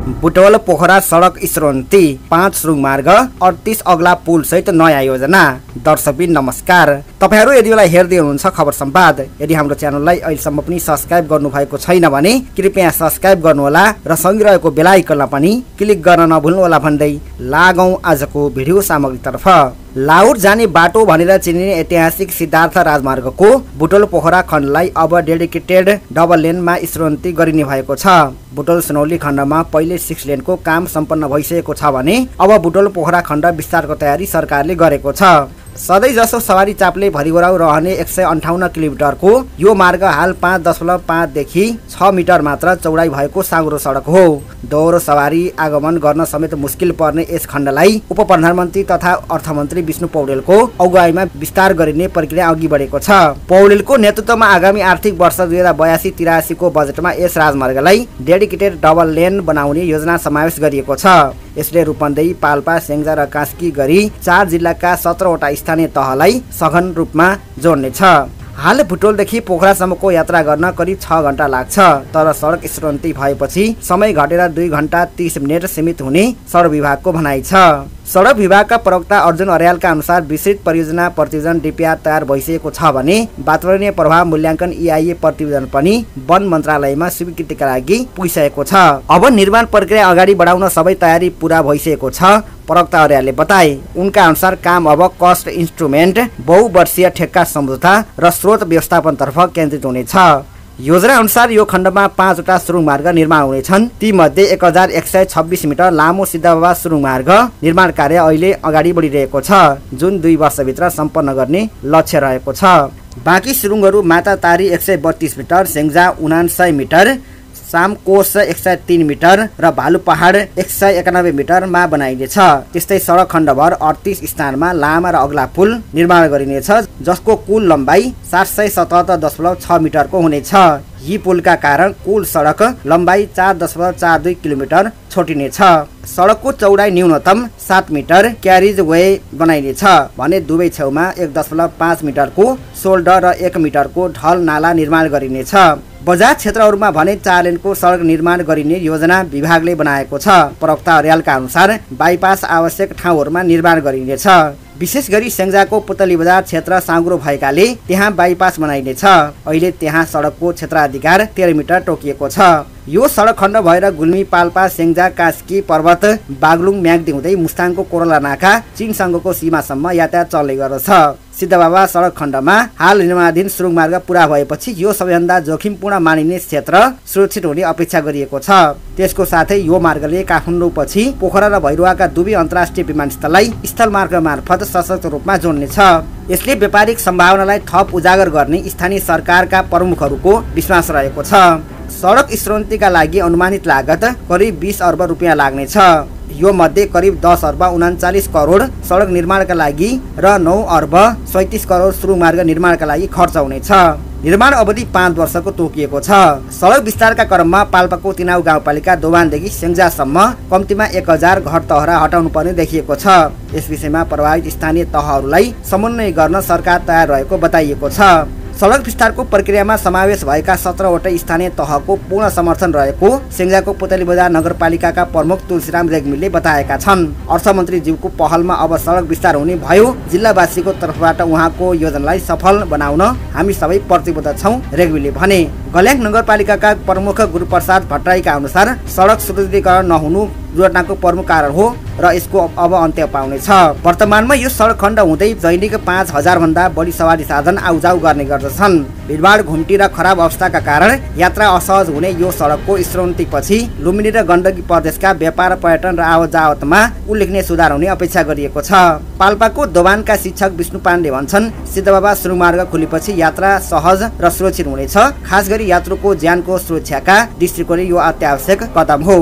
बुटवल पोखरा सडक स्रोन्ती 5 सुरुङ मार्ग 38 अग्ला पुल सहित नयाँ योजना। दर्शकबिन नमस्कार, तपाईहरु यदि बेला हेर्दै हुनुहुन्छ खबर संवाद। यदि हाम्रो च्यानललाई अहिलेसम्म पनि सब्स्क्राइब गर्नु भएको छैन भने कृपया सब्स्क्राइब गर्नुहोला र सँगै रहेको बेल आइकनलाई पनि क्लिक गर्न नभुल्नु होला भन्दै लागौं आजको भिडियो सामग्रीतर्फ। लाहुर जाने बाटो भनेर चिनिने ऐतिहासिक सिद्धार्थ राजमार्गको बुटवल पोखरा खण्डलाई अब डेडिकेटेड डबल लेनमा स्रोन्ती गरिने भएको छ। बुटवल सुनौली खण्डमा पहिले 6 लेनको काम सम्पन्न भइसकेको छ भने अब बुटवल पोखरा खण्ड विस्तारको तयारी सरकारले गरेको छ। सधैँ जसो सवारी चापले भरिगोराउ रहने 158 किलोमिटरको यो मार्ग हाल 5.5 देखि 6 मिटर मात्र चौडाइ भएको साँघुरो सडक हो। दोहोरो सवारी आगमन गर्न समेत मुस्किल पर्ने यस खण्डलाई उप प्रधानमन्त्री तथा अर्थमन्त्री विष्णु पौडेलको अगुवाईमा विस्तार गरिने प्रक्रिया अघि बढेको छ। पौडेलको नेतृत्वमा आगामी आर्थिक वर्ष 2082-83 को बजेटमा यस राजमार्गलाई डेडिकेटेड डबल लेन बनाउने योजना समावेश गरिएको छ। यसले रूपन्देही, पाल्पा, स्याङ्जा र कास्की गरी 4 जिल्लाका 17 वटा स्थानीय तहलाई सघन रूपमा जोड्नेछ। हाल बुटवलदेखि पोखरासम्मको यात्रा गर्न करिब 6 घण्टा लाग्छ, तर सडक स्रोन्ती भएपछि समय घटेर 2 घण्टा 30 मिनेट सीमित हुने सडक विभागको भनाइ छ। सडक विभागका प्रवक्ता अर्जुन अर्यालका अनुसार विस्तृत परियोजना प्रतिवेदन डिपिआर तयार भइसकेको छ भने वातावरणीय प्रभाव मूल्याङ्कन EIA प्रतिवेदन पनि वन मन्त्रालयमा स्वीकृतिका लागि पुगिसकेको छ। अब निर्माण प्रक्रिया अगाडि बढाउन सबै तयारी पूरा भइसकेको छ, प्रवक्ता अर्यालले बताए। उनका अनुसार काम अब कस्ट इन्स्ट्रुमेन्ट, बहुवर्षीय ठेक्का सम्झौता र स्रोत व्यवस्थापनतर्फ केन्द्रित हुनेछ। योजना अनुसार यो खण्डमा 5 वटा सुरुङ मार्ग निर्माण हुनेछन्। ती मध्ये 1126 मिटर लामो सिद्धबाबा सुरुङ मार्ग निर्माण कार्य अहिले अगाडि बढिरहेको छ, जुन 2 वर्षभित्र सम्पन्न गर्ने लक्ष्य रहेको छ। बाँकी सुरुङहरू मातातारी 132 मिटर, स्याङ्जा 79 मिटर, सामकोस 103 मिटर र भालु पहाड 191 मिटरमा बनाइनेछ। त्यस्तै सडक खण्डभर 38 स्थानमा लामा र अग्ला पुल निर्माण गरिनेछ, जसको कुल लम्बाइ 777.6 मिटरको हुनेछ। यी पुलका कारण कुल सडक लम्बाइ 4.42 किलोमिटर छोटिनेछ। सडकको चौडाइ न्यूनतम 7 मिटर क्यारिज वे बनाइनेछ भने दुवै छेउमा 1.5 मिटरको सोल्डर र 1 मिटरको ढल नाला निर्माण गरिनेछ। बजार क्षेत्रहरूमा भने 4 लेनको सडक निर्माण गरिने योजना विभागले बनाएको छ। प्रवक्ता अर्यालका अनुसार बाइपास आवश्यक ठाउँहरूमा निर्माण गरिनेछ। विशेष गरी स्याङ्जाको पुतली बजार क्षेत्र साँघुरो भएकाले त्यहाँ बाइपास बनाइनेछ। अहिले त्यहाँ सडकको क्षेत्राधिकार 13 मिटर तोकिएको छ। यो सडक खण्ड भएर गुल्मी, पाल्पा, स्याङ्जा, कास्की पर्वत, बागलुङ, म्याग्दी हुँदै मुस्ताङको कोरला नाका चीनसँगको सीमासम्म यातायात चल्ने गर्दछ। सिद्धबाबा सडक खण्डमा हाल निर्माणाधीन सुरुङ मार्ग पूरा भएपछि यो सबैभन्दा जोखिमपूर्ण मानिने क्षेत्र सुरक्षित हुने अपेक्षा गरिएको छ। त्यसको साथै यो मार्गले काठमाडौँपछि पोखरा र भैरुवाका दुवै अन्तर्राष्ट्रिय विमानस्थललाई स्थलमार्ग मार्फत सशक्त रूपमा जोड्नेछ। यसले व्यापारिक सम्भावनालाई थप उजागर गर्ने स्थानीय सरकारका प्रमुखहरूको विश्वास रहेको छ। सडक स्रोन्तीका लागि अनुमानित लागत करिब 20 अर्ब रुपियाँ लाग्नेछ। यो मध्ये करिब 10 अर्ब 39 करोड सडक निर्माणका लागि र 9 अर्ब 37 करोड सुरुङ मार्ग निर्माणका लागि खर्च हुनेछ। निर्माण अवधि 5 वर्षको तोकिएको छ। सडक विस्तारका क्रममा पाल्पाको तिनाउ गाउँपालिका दोभानदेखि स्याङ्जासम्म कम्तीमा 1000 घर तहरा हटाउनु पर्ने देखिएको छ। यस विषयमा प्रभावित स्थानीय तहहरूलाई समन्वय गर्न सरकार तयार रहेको बताइएको छ। सडक विस्तारको प्रक्रियामा समावेश भएका 17 वटा स्थानीय तहको पूर्ण समर्थन रहेको स्याङ्जाको पुतली बजार नगरपालिकाका प्रमुख तुलसीराम रेग्मीले बताएका छन्। अर्थमन्त्री ज्यूको पहलमा अब सडक विस्तार हुने भयो। जिल्लावासीको तर्फबाट उहाँको योजनालाई सफल बनाउन हामी सबै प्रतिबद्ध छौं, रेग्मीले भने। गल्याङ नगरपालिकाका प्रमुख गुरुप्रसाद भट्टराईका अनुसार सडक सुदृढीकरण नहुनु दुर्घटनाको प्रमुख कारण हो र यसको अब अन्त्य पाउनेछ। वर्तमानमा यो सडक खण्ड हुँदै दैनिक 5000 भन्दा बढी सवारी साधन आउजाउ गर्ने गर्दछन्। भिडभाड, घुम्टी र खराब अवस्थाका कारण यात्रा असहज हुने यो सडकको स्रोन्तीपछि लुम्बिनी र गण्डकी प्रदेशका व्यापार, पर्यटन र आवतजावतमा उल्लेखनीय सुधार हुने अपेक्षा गरिएको छ। पाल्पाको दोभानका शिक्षक विष्णु पाण्डे भन्छन्, सिद्धबाबा सुरुङ मार्ग खुलेपछि यात्रा सहज र सुरक्षित हुनेछ। खास गरी यात्रुको ज्यानको सुरक्षाका दृष्टिकोणले यो अत्यावश्यक कदम हो।